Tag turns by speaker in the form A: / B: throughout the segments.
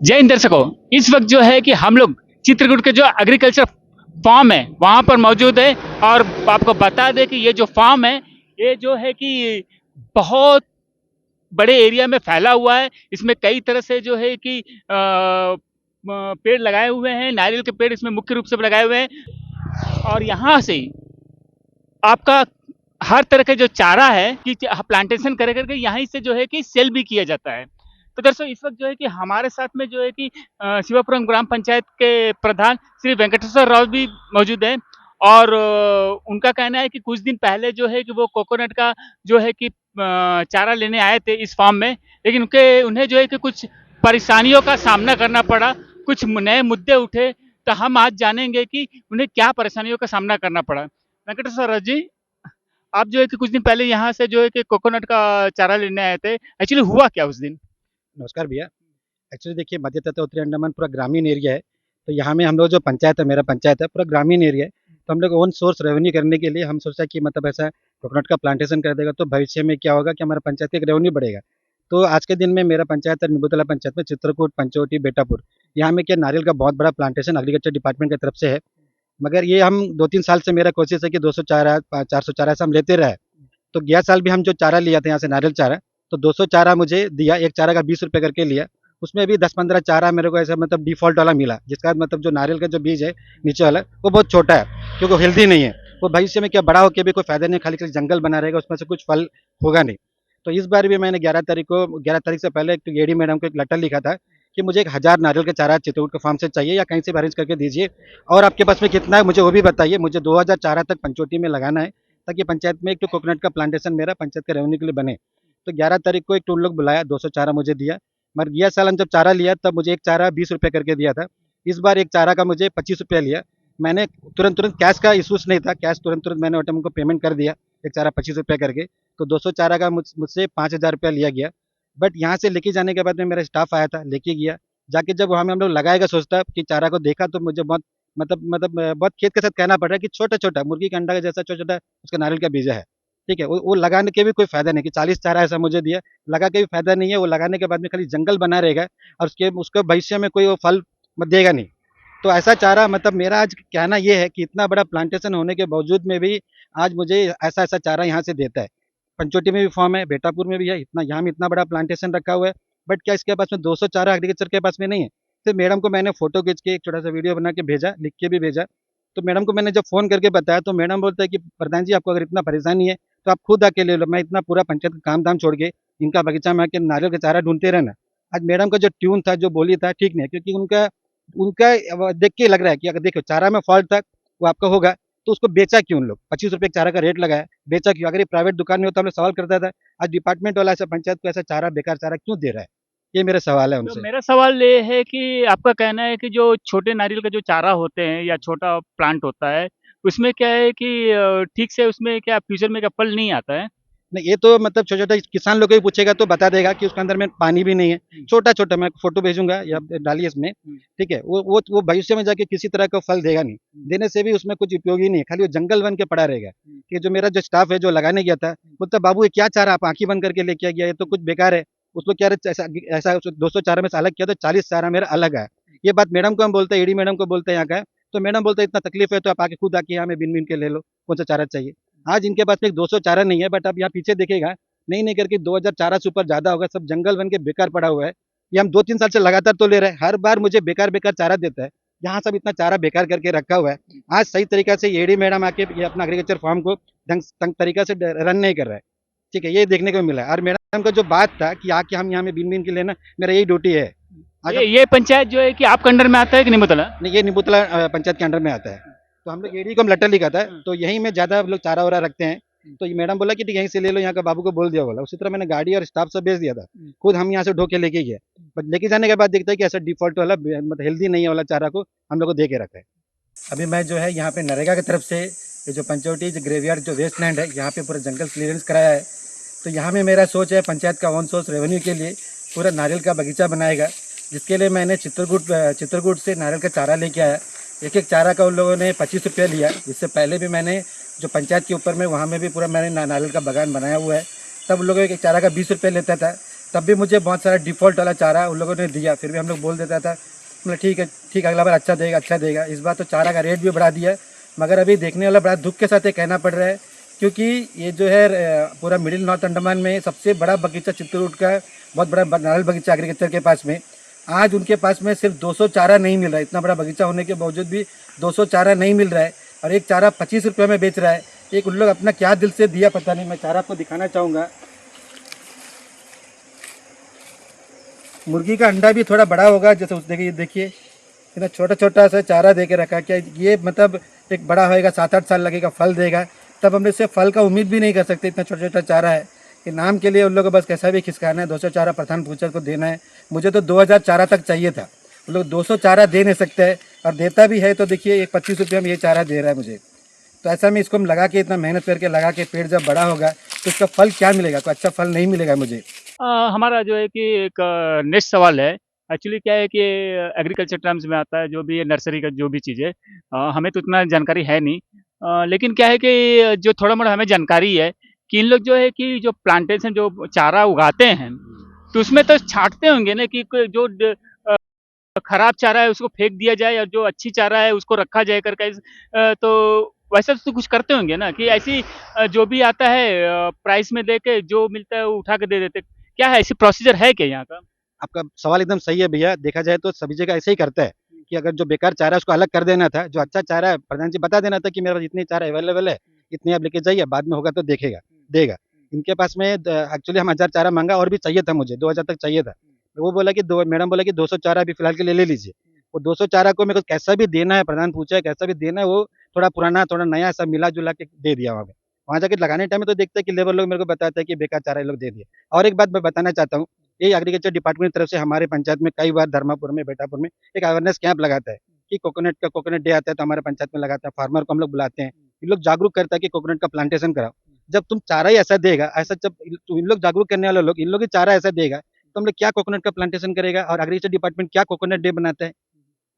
A: जय हिंद दर्शकों। इस वक्त जो है कि हम लोग चित्रकूट के जो एग्रीकल्चर फार्म है वहां पर मौजूद है और आपको बता दें कि ये जो फार्म है ये जो है कि बहुत बड़े एरिया में फैला हुआ है। इसमें कई तरह से जो है कि पेड़ लगाए हुए हैं, नारियल के पेड़ इसमें मुख्य रूप से लगाए हुए हैं और यहाँ से आपका हर तरह का जो चारा है कि प्लांटेशन कर करके यहीं से जो है कि सेल भी किया जाता है। तो दरअसल इस वक्त जो है कि हमारे साथ में जो है कि शिवापुरम ग्राम पंचायत के प्रधान श्री वेंकटेश्वर राव भी मौजूद हैं और उनका कहना है कि कुछ दिन पहले जो है कि वो कोकोनट का जो है कि चारा लेने आए थे इस फार्म में, लेकिन उन्हें जो है कि कुछ परेशानियों का सामना करना पड़ा, कुछ नए मुद्दे उठे। तो हम आज जानेंगे कि उन्हें क्या परेशानियों का सामना करना पड़ा। वेंकटेश्वर राव जी, आप जो है कि कुछ दिन पहले यहाँ से जो है कि कोकोनट का चारा लेने आए थे, एक्चुअली हुआ क्या उस दिन?
B: नमस्कार भैया। एक्चुअली देखिए, मध्य तथा उत्तरी अंडमान पूरा ग्रामीण एरिया है। तो यहाँ में हम लोग जो पंचायत है, मेरा पंचायत है, पूरा ग्रामीण एरिया है। तो हम लोग ओन सोर्स रेवेन्यू करने के लिए हम सोचा कि मतलब ऐसा कोकोनट का प्लांटेशन कर देगा तो भविष्य में क्या होगा कि हमारा पंचायत का रेवेन्यू बढ़ेगा। तो आज के दिन में मेरा पंचायत है निबुतला पंचायत में चित्रकूट, पंचवटी, बेटापुर, यहाँ में क्या नारियल का बहुत बड़ा प्लांटेशन एग्रीकल्चर डिपार्टमेंट की तरफ से है। मगर ये हम 2-3 साल से मेरा कोशिश है कि 200 चारा 400 चारा ऐसा हम लेते रहे। तो गया साल भी हम जो चारा लिया था यहाँ से नारियल चारा, तो 200 चारा मुझे दिया, एक चारा का 20 रुपये करके लिया। उसमें भी 10-15 चारा मेरे को ऐसा मतलब डिफ़ॉल्ट वाला मिला, जिसका मतलब जो नारियल का जो बीज है नीचे वाला वो बहुत छोटा है, क्योंकि वो हेल्दी नहीं है। वो भविष्य में क्या बड़ा होकर भी कोई फ़ायदा नहीं, खाली जंगल बना रहेगा, उसमें से कुछ फल होगा नहीं। तो इस बार भी मैंने 11 तारीख से पहले एक एडी मैडम को एक लेटर लिखा था कि मुझे 1000 नारियल का चारा चित्रकूट के फार्म से चाहिए या कहीं से भी अरेंज करके दीजिए, और आपके पास में कितना है मुझे वो भी बताइए। मुझे 2000 चारा तक पंचवटी में लगाना है, ताकि पंचायत में एक तो कोकोनट का प्लांटेशन मेरा पंचायत के रेवेन्यू के लिए बने। तो 11 तारीख को एक टूल लोग बुलाया, 200 चारा मुझे दिया। मगर गया साल हम जब चारा लिया तब मुझे एक चारा 20 रुपये करके दिया था। इस बार एक चारा का मुझे 25 रुपये लिया। मैंने तुरंत तुरंत कैश का इशूज़ नहीं था, कैश तुरंत तुरंत मैंने उनको पेमेंट कर दिया, एक चारा 25 रुपये करके। तो 200 चारा का मुझसे 5000 रुपया लिया गया। बट यहाँ से लेके जाने के बाद में मेरा स्टाफ आया था, लेके गया। जाके जब वहाँ में हम लोग लगाएगा सोचता कि चारा को देखा, तो मुझे बहुत बहुत खेद के साथ कहना पड़ रहा है कि छोटा-छोटा मुर्गी के अंडा का जैसा छोटा-छोटा उसका नारियल का बीज है। ठीक है? वो लगाने के भी कोई फ़ायदा नहीं कि 40 चारा ऐसा मुझे दिया, लगा के भी फ़ायदा नहीं है। वो लगाने के बाद में खाली जंगल बना रहेगा और उसके भविष्य में कोई वो फल देगा नहीं। तो ऐसा चारा मतलब मेरा आज कहना ये है कि इतना बड़ा प्लांटेशन होने के बावजूद में भी आज मुझे ऐसा-ऐसा चारा यहाँ से देता है। पंचवटी में भी फार्म है, बेटापुर में भी है, इतना यहाँ में इतना बड़ा प्लांटेशन रखा हुआ है। बट क्या इसके पास में 200 चारा एग्रीकल्चर के पास में नहीं है। तो मैडम को मैंने फ़ोटो खींच के एक छोटा-सा वीडियो बना के भेजा, लिख के भी भेजा। तो मैडम को मैंने जब फ़ोन करके बताया तो मैडम बोलता है कि प्रधान जी, आपको अगर इतना परेशानी है तो आप खुद आके ले लो। मैं इतना पूरा पंचायत का काम-धाम छोड़ के इनका बगीचा में आके नारियल का चारा ढूँढते रहे ना। आज मैडम का जो ट्यून था, जो बोली था, ठीक नहीं है, क्योंकि उनका उनका देख के लग रहा है कि अगर देखो चारा में फ़ॉल्ट था, वो आपका होगा, तो उसको बेचा क्यों उन लोग? 25 रुपए चारा का रेट लगाया, बेचा क्यों? अगर ये प्राइवेट दुकान में होता हम लोग सवाल करता था, आज डिपार्टमेंट वाला ऐसा पंचायत को ऐसा चारा, बेकार चारा क्यों दे रहा है? ये मेरा सवाल है
A: तो
B: उनसे।
A: मेरा सवाल ये है कि आपका कहना है कि जो छोटे नारियल का जो चारा होते हैं या छोटा प्लांट होता है, उसमें क्या है कि ठीक से उसमें क्या फ्यूचर में क्या फल नहीं आता है?
B: नहीं, ये तो मतलब छोटा-छोटा किसान लोग को ही पूछेगा तो बता देगा कि उसके अंदर में पानी भी नहीं है। छोटा-छोटा मैं फ़ोटो भेजूँगा या डालिए इसमें, ठीक है? वो भविष्य में जाके किसी तरह का फल देगा नहीं। देने से भी उसमें कुछ उपयोगी नहीं है, खाली वो जंगल बन के पड़ा रहेगा। कि जो मेरा जो स्टाफ है जो लगाने गया था, बोलता बाबू ये क्या चारा आप आँखें बंद करके लेके आ गया, ये तो कुछ बेकार है। उसको क्या ऐसा ऐसा 200 चारा में से अलग किया तो 40 चारा मेरा अलग है। ये बात मैडम को हम बोलते हैं, ईडी मैडम को बोलते हैं यहाँ का, तो मैडम बोलते हैं इतना तकलीफ है तो आप आके खुद आके यहाँ में बीन-बीन के ले लो, कौन-सा चारा चाहिए। आज इनके पास में 200 चारा नहीं है, बट आप यहाँ पीछे देखिएगा, नहीं करके 2000 चारा से ऊपर ज़्यादा होगा, सब जंगल बन के बेकार पड़ा हुआ है। ये हम 2-3 साल से लगातार तो ले रहे हैं, हर बार मुझे बेकार-बेकार चारा देता है। यहाँ सब इतना चारा बेकार करके रखा हुआ है। आज सही तरीक़ा से एडी मैडम आके ये अपना एग्रीकल्चर फार्म को ढंग तरीक़ा से रन नहीं कर रहा है। ठीक है, ये देखने को मिला है। और मैडम का जो बात था कि आके हम यहाँ में बीन-बीन के लेना, मेरा यही ड्यूटी है। आज हम
A: ये पंचायत जो है कि आपके अंडर में आता है कि नहीं मतलब?
B: नहीं, ये निबुतला पंचायत के अंडर में आता है। तो हम लोग एडी को हम लेटर लिखा था, तो यहीं में ज़्यादा लोग चारा-वारा रखते हैं। तो ये मैडम बोला कि ठीक यहीं से ले लो, यहाँ का बाबू को बोल दिया बोला। उसी तरह मैंने गाड़ी और स्टाफ सब भेज दिया था। खुद हम यहाँ से ढो के लेके गए। बट लेके जाने के बाद देखते हैं कि ऐसा डिफ़ॉल्ट वाला मतलब हेल्दी नहीं है वाला चारा को हम लोग को दे के रखा है। अभी मैं जो है यहाँ पे नरेगा की तरफ से ये जो पंचवटी जो ग्रेवयार्ड जो वेस्ट लैंड है, यहाँ पे पूरा जंगल क्लीयरेंस कराया है। तो यहाँ में मेरा सोच है पंचायत का ऑन सोर्स रेवेन्यू के लिए पूरा नारियल का बगीचा बनाएगा, जिसके लिए मैंने चित्रकूट से नारियल का चारा लेके आया। एक-एक चारा का उन लोगों ने 25 रुपया लिया। इससे पहले भी मैंने जो पंचायत के ऊपर में वहाँ में भी पूरा मैंने नारियल का बागान बनाया हुआ है, तब उन लोगों एक चारा का 20 रुपये लेता था। तब भी मुझे बहुत सारा डिफ़ॉल्ट वाला चारा उन लोगों ने दिया, फिर भी हम लोग बोल देता था मतलब ठीक है, ठीक अगला बार अच्छा देगा। इस बार तो चारा का रेट भी बढ़ा दिया है, मगर अभी देखने वाला बड़ा दुःख के साथ ये कहना पड़ रहा है, क्योंकि ये जो है पूरा मिडिल नॉर्थ अंडमान में सबसे बड़ा बगीचा चित्रकूट का, बहुत बड़ा नारियल बगीचा एग्रीकल्चर के पास में, आज उनके पास में सिर्फ 200 चारा नहीं मिल रहा है। इतना बड़ा बगीचा होने के बावजूद भी 200 चारा नहीं मिल रहा है, और एक चारा 25 रुपये में बेच रहा है। एक उन लोग अपना क्या दिल से दिया पता नहीं, मैं चारा आपको दिखाना चाहूँगा। मुर्गी का अंडा भी थोड़ा बड़ा होगा, जैसे उस देखिए इतना छोटा छोटा सा चारा दे के रखा। क्या ये मतलब एक बड़ा होएगा, 7-8 साल लगेगा, फल देगा, तब हम इससे फल का उम्मीद भी नहीं कर सकते। इतना छोटा छोटा चारा है कि नाम के लिए उन लोगों को बस कैसा भी खिसकाना है, 200 चारा प्रधान पूछर को देना है। मुझे तो 2000 चारा तक चाहिए था, उन लोग 200 चारा दे नहीं सकते हैं, और देता भी है तो देखिए एक 25 रुपये में ये चारा दे रहा है मुझे। तो ऐसा में इसको हम लगा के, इतना मेहनत करके लगा के, पेड़ जब बड़ा होगा तो इसका फल क्या मिलेगा? कोई अच्छा फल नहीं मिलेगा मुझे।
A: हमारा जो है कि एक नेक्स्ट सवाल है। एक्चुअली क्या है कि एग्रीकल्चर टर्म्स में आता है, जो भी नर्सरी का जो भी चीज़ है, हमें तो उतना जानकारी है नहीं। लेकिन क्या है कि जो थोड़ा मोड़ा हमें जानकारी है कि इन लोग जो है कि जो प्लांटेशन जो चारा उगाते हैं, तो उसमें तो छांटते होंगे ना कि जो खराब चारा है उसको फेंक दिया जाए और जो अच्छी चारा है उसको रखा जाए करके। तो वैसा तो कुछ करते होंगे ना कि ऐसी जो भी आता है प्राइस में दे के जो मिलता है वो उठा के दे देते। क्या है, ऐसी प्रोसीजर है क्या यहाँ का?
B: आपका सवाल एकदम सही है भैया। देखा जाए तो सभी जगह ऐसे ही करता है कि अगर जो बेकार चारा है उसको अलग कर देना था, जो अच्छा चारा है प्रधान जी बता देना था कि मेरे पास इतने चारा अवेलेबल है, इतने आप लेके जाइए, बाद में होगा तो देगा। इनके पास में एक्चुअली हम 1000 चारा मांगा, और भी चाहिए था मुझे, 2000 तक चाहिए था। तो वो बोला कि दो मैडम बोला कि 200 चारा अभी फिलहाल के लिए ले लीजिए। वो 200 चारा को मेरे को कैसा भी देना है, प्रधान पूछा है कैसा भी देना है, वो थोड़ा पुराना थोड़ा नया सब मिला जुला के दे दिया वहाँ पे। वहाँ जाके लगाने टाइम में तो देखते हैं कि लेबर लोग मेरे को बताते हैं कि बेकार चारा ये लोग दे दिया। और एक बात मैं बताना चाहता हूँ, ये एग्रीकल्चर डिपार्टमेंट की तरफ से हमारे पंचायत में कई बार धर्मापुर में, बेटापुर में एक अवेयरनेस कैंप लगाता है कि कोकोनट डे आता है तो हमारे पंचायत में लगाता है, फार्मर को हम लोग बुलाते हैं, इन लोग जागरूक करता है कि कोकोनट का प्लांटेशन कराओ। जब तुम चारा ही ऐसा देगा, ऐसा जब इन लोग जागरूक करने वाले लोग इन लोग ही चारा ऐसा देगा, तो हम लोग क्या कोकोनट का प्लांटेशन करेगा? और एग्रीकल्चर डिपार्टमेंट क्या कोकोनट डे बनाता है?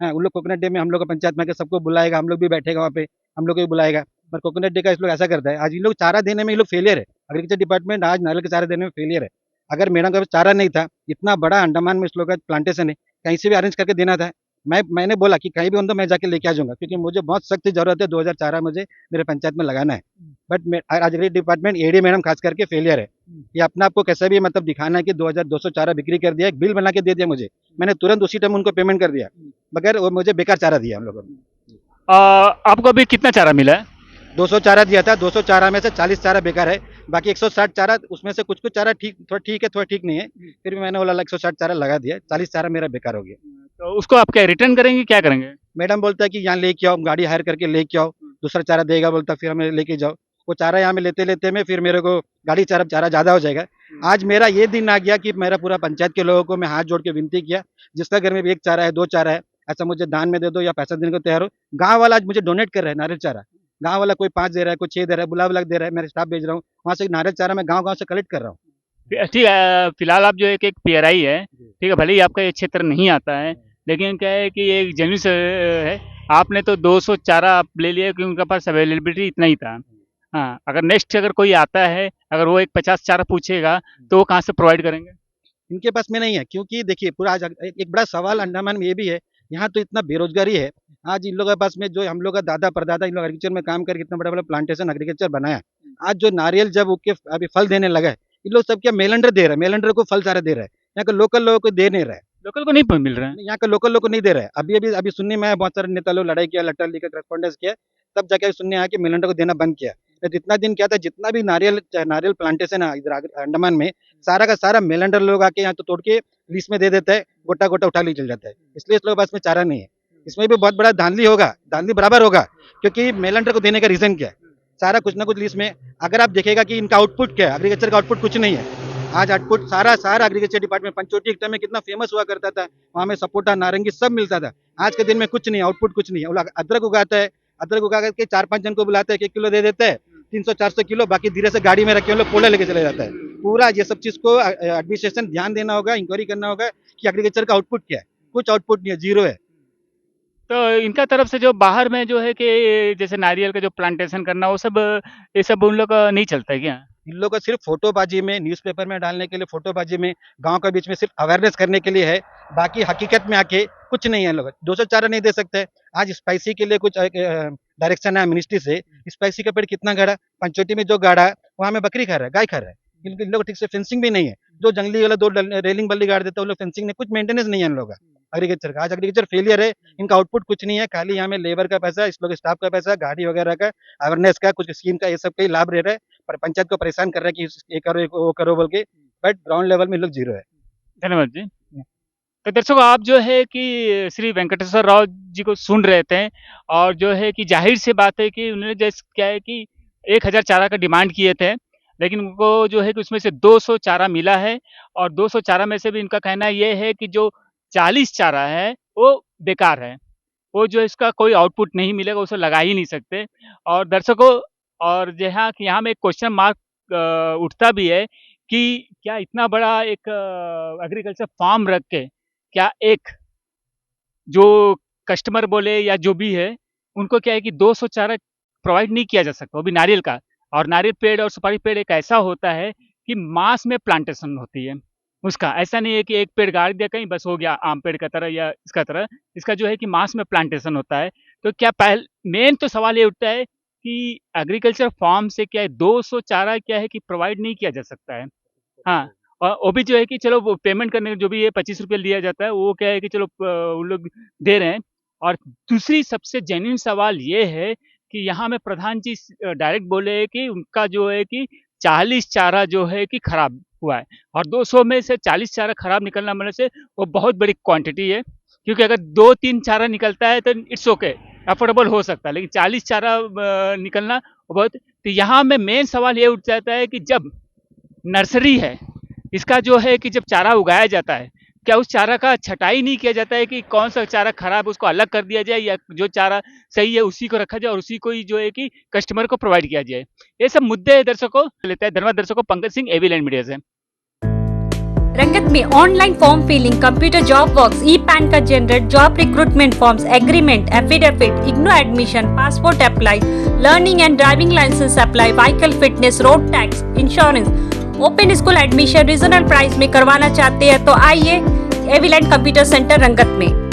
B: हाँ, उन लोग कोकोनट डे में हम लोग का पंचायत में आके सबको बुलाएगा, हम लोग भी बैठेगा वहाँ पे, हम लोग को भी बुलाएगा। पर कोकोनट डे का इस लोग ऐसा करता है, आज इन लोग चारा देने में ये लोग फेलियर है। एग्रीकल्चर डिपार्टमेंट आज नारियल के चारा देने में फेलियर है। अगर मेरा का चारा नहीं था, इतना बड़ा अंडमान में इस लोग का प्लांटेशन है, कहीं से भी अरेंज करके देना था। मैंने बोला कि कहीं भी हो तो मैं जाके लेके आ जाऊंगा, क्योंकि मुझे बहुत सख्त ज़रूरत है, 2000 चारा मुझे मेरे पंचायत में लगाना है। बट आज डिपार्टमेंट एडी मैडम खास करके फेलियर है। ये अपने आप को कैसे भी मतलब दिखाना है कि 2200 चारा बिक्री कर दिया, एक बिल बना के दे दिया मुझे, मैंने तुरंत उसी टाइम उनको पेमेंट कर दिया, मगर वो मुझे बेकार चारा दिया हम लोगों ने।
A: आपको अभी कितना चारा मिला है?
B: 200 चारा दिया था, 200 चारा में से 40 चारा बेकार है, बाकी 160 चारा, उसमें से कुछ कुछ चारा ठीक, थोड़ा ठीक है, थोड़ा ठीक नहीं है, फिर भी मैंने बोला 160 चारा लगा दिया, 40 चारा मेरा बेकार हो गया।
A: तो उसको आप क्या रिटर्न करेंगे, क्या करेंगे?
B: मैडम बोलता है कि यहाँ लेके आओ, गाड़ी हायर करके लेके आओ, दूसरा चारा देगा बोलता, फिर हमें लेके जाओ। वो चारा यहाँ में लेते लेते में फिर मेरे को गाड़ी चारा चारा ज़्यादा हो जाएगा। आज मेरा ये दिन आ गया कि मेरा पूरा पंचायत के लोगों को मैं हाथ जोड़ के विनती किया, जिसका घर में भी एक चारा है, 2 चारा है, ऐसा मुझे दान में दे दो या पैसा देने को तैयार हो। गाँव वाला आज मुझे डोनेट कर रहा है नारियल चारा, गाँव वाला कोई 5 दे रहा है, कोई 6 दे रहा है, बुला दे रहा है, मेरे स्टाफ भेज रहा हूँ, वहाँ से नारियल चारा मैं गाँव-गाँव से कलेक्ट कर रहा हूँ।
A: ठीक है, फिलहाल आप जो एक पीआरआई है, ठीक है, भले ही आपका ये क्षेत्र नहीं आता है, लेकिन क्या है कि ये एक जेन्युइन है। आपने तो 200 चारा आप ले लिया क्योंकि उनके पास अवेलेबिलिटी इतना ही था। हाँ, अगर नेक्स्ट अगर कोई आता है, अगर वो एक 50 चारा पूछेगा, तो वो कहाँ से प्रोवाइड करेंगे?
B: इनके पास में नहीं है, क्योंकि देखिए पूरा आज एक बड़ा सवाल अंडमान में ये भी है, यहाँ तो इतना बेरोजगारी है। आज इन लोगों के पास में जो हम लोग का दादा परदादा इन लोग एग्रीकल्चर में काम करके इतना बड़ा बड़ा प्लांटेशन एग्रीकल्चर बनाया, आज जो नारियल जब उगके अभी फल देने लगा है, इन लोग सब क्या मेलंडर दे रहे हैं, मेलंडर को फल सारे दे रहे हैं, यहाँ के लोकल लोगों को दे नहीं रहे।
A: लोकल को नहीं मिल रहा है?
B: यहाँ के लोकल लोग को नहीं दे रहे हैं। अभी अभी अभी सुनने में आया, बहुत सारे नेता लोग लड़ाई किया, लेटर लिखा, करस्पॉन्डेंस किया, तब जाके सुनने आया कि मेलंडर को देना बंद किया। तो जितना दिन क्या था, जितना भी नारियल नारियल प्लांटेशन है इधर अंडमान में, सारा का सारा मेलंडर लोग आके यहाँ तो तोड़ के लीज में दे देता है, गोटा गोटा उठा ले चल जाता है। इसलिए इस लोगों के पास में चारा नहीं है। इसमें भी बहुत बड़ा धांधली होगा, धांधली बराबर होगा, क्योंकि मेलंडर को देने का रीजन क्या है? सारा कुछ ना कुछ लीज में, अगर आप देखेगा कि इनका आउटपुट क्या है, एग्रीकल्चर का आउटपुट कुछ नहीं है। आज आउटपुट सारा सारा एग्रीकल्चर डिपार्टमेंट पंचवटी एक टाइम में कितना फेमस हुआ करता था, वहाँ में सपोटा नारंगी सब मिलता था। आज के दिन में कुछ नहीं, आउटपुट कुछ नहीं है। वो अदरक उगाता है, अदरक उगा करके 4-5 जन को बुलाता है, 1 किलो दे देता है, 300-400 किलो, बाकी धीरे से गाड़ी में रखे हम लोग पोला लेके चले जाता है। पूरा ये सब चीज को एडमिनिस्ट्रेशन ध्यान देना होगा, इंक्वायरी करना होगा कि एग्रीकल्चर का आउटपुट क्या है। कुछ आउटपुट नहीं है, जीरो है।
A: तो इनका तरफ से जो बाहर में जो है कि जैसे नारियल का जो प्लांटेशन करना, वो सब ये सब उन लोग का नहीं चलता है क्या?
B: इन लोगों को सिर्फ फोटोबाजी में, न्यूज़पेपर में डालने के लिए, फोटोबाजी में, गांव के बीच में सिर्फ अवेयरनेस करने के लिए है। बाकी हकीकत में आके कुछ नहीं है। लोग 200 चारा नहीं दे सकते। आज स्पाइसी के लिए कुछ डायरेक्शन है मिनिस्ट्री से, स्पाइसी का पेड़ कितना गाड़ा, पंचवटी में जो गाड़ा वहाँ में बकरी खा रहा है, गाय खा रहा है। इन लोग ठीक से फेंसिंग भी नहीं है। जो जंगली वाला 2 रेलिंग बल्ली गाड़ देता है, वो लोग फेंसिंग नहीं, कुछ मेंटेनेंस नहीं है इन लोगों का एग्रीकल्चर का। आज एग्रीकल्चर फेलियर है, इनका आउटपुट कुछ नहीं है, खाली यहाँ में लेबर का पैसा, इस लोग स्टाफ का पैसा, गाड़ी वगैरह का, अवेयरनेस का, कुछ स्कीम का, ये सब का लाभ ले रहा है। पर पंचायत को परेशान कर रहा है कि ये करो वो करो बोल के, बट ग्राउंड लेवल में लोग जीरो है।
A: धन्यवाद जी। तो दर्शकों, आप जो है कि श्री वेंकटेश्वर राव जी को सुन रहे थे, और जो है कि जाहिर सी बात है कि उन्होंने जैसे क्या है कि 1000 चारा का डिमांड किए थे, लेकिन उनको जो है कि उसमें से 200 चारा मिला है, और 200 चारा में से भी इनका कहना ये है कि जो 40 चारा है वो बेकार है। वो जो इसका कोई आउटपुट नहीं मिलेगा, उसे लगा ही नहीं सकते। और दर्शकों, और यहाँ में एक क्वेश्चन मार्क उठता भी है कि क्या इतना बड़ा एक एग्रीकल्चर फार्म रख के, क्या एक जो कस्टमर बोले या जो भी है, उनको क्या है कि 200 चारा प्रोवाइड नहीं किया जा सकता, वो भी नारियल का। और नारियल पेड़ और सुपारी पेड़ एक ऐसा होता है कि मास में प्लांटेशन होती है उसका। ऐसा नहीं है कि एक पेड़ गाड़ दिया कहीं बस हो गया, आम पेड़ का तरह या इसका तरह। इसका जो है कि मास में प्लांटेशन होता है। तो क्या मेन तो सवाल ये उठता है कि एग्रीकल्चर फार्म से क्या है 200 चारा क्या है कि प्रोवाइड नहीं किया जा सकता है। हाँ, और वो भी जो है कि चलो वो पेमेंट करने जो भी है 25 रुपये लिया जाता है, वो क्या है कि चलो वो लोग दे रहे हैं। और दूसरी सबसे जेन्युइन सवाल ये है कि यहाँ में प्रधान जी डायरेक्ट बोले हैं कि उनका जो है कि 40 चारा जो है कि खराब हुआ है, और 200 में से 40 चारा खराब निकलना मतलब से वो बहुत बड़ी क्वांटिटी है। क्योंकि अगर 2-3 चारा निकलता है तो इट्स ओके, अफोर्डेबल हो सकता है, लेकिन 40 चारा निकलना बहुत। तो यहाँ में मेन सवाल ये उठ जाता है कि जब नर्सरी है, इसका जो है कि जब चारा उगाया जाता है, क्या उस चारा का छटाई नहीं किया जाता है कि कौन सा चारा खराब उसको अलग कर दिया जाए, या जो चारा सही है उसी को रखा जाए और उसी को ही जो है कि कस्टमर को प्रोवाइड किया जाए। ये सब मुद्दे दर्शकों लेता है। धन्यवाद दर्शकों, Pankaj Singh, AV land media से।
C: रंगत में online form filling, computer job works, e PAN card generate, job recruitment forms, agreement, affidavit, IGNOU admission, passport apply, learning and driving licence apply, vehicle fitness, road tax, insurance, open school admission regional price में करवाना चाहते हैं तो आइए एवी land computer centre रंगत में।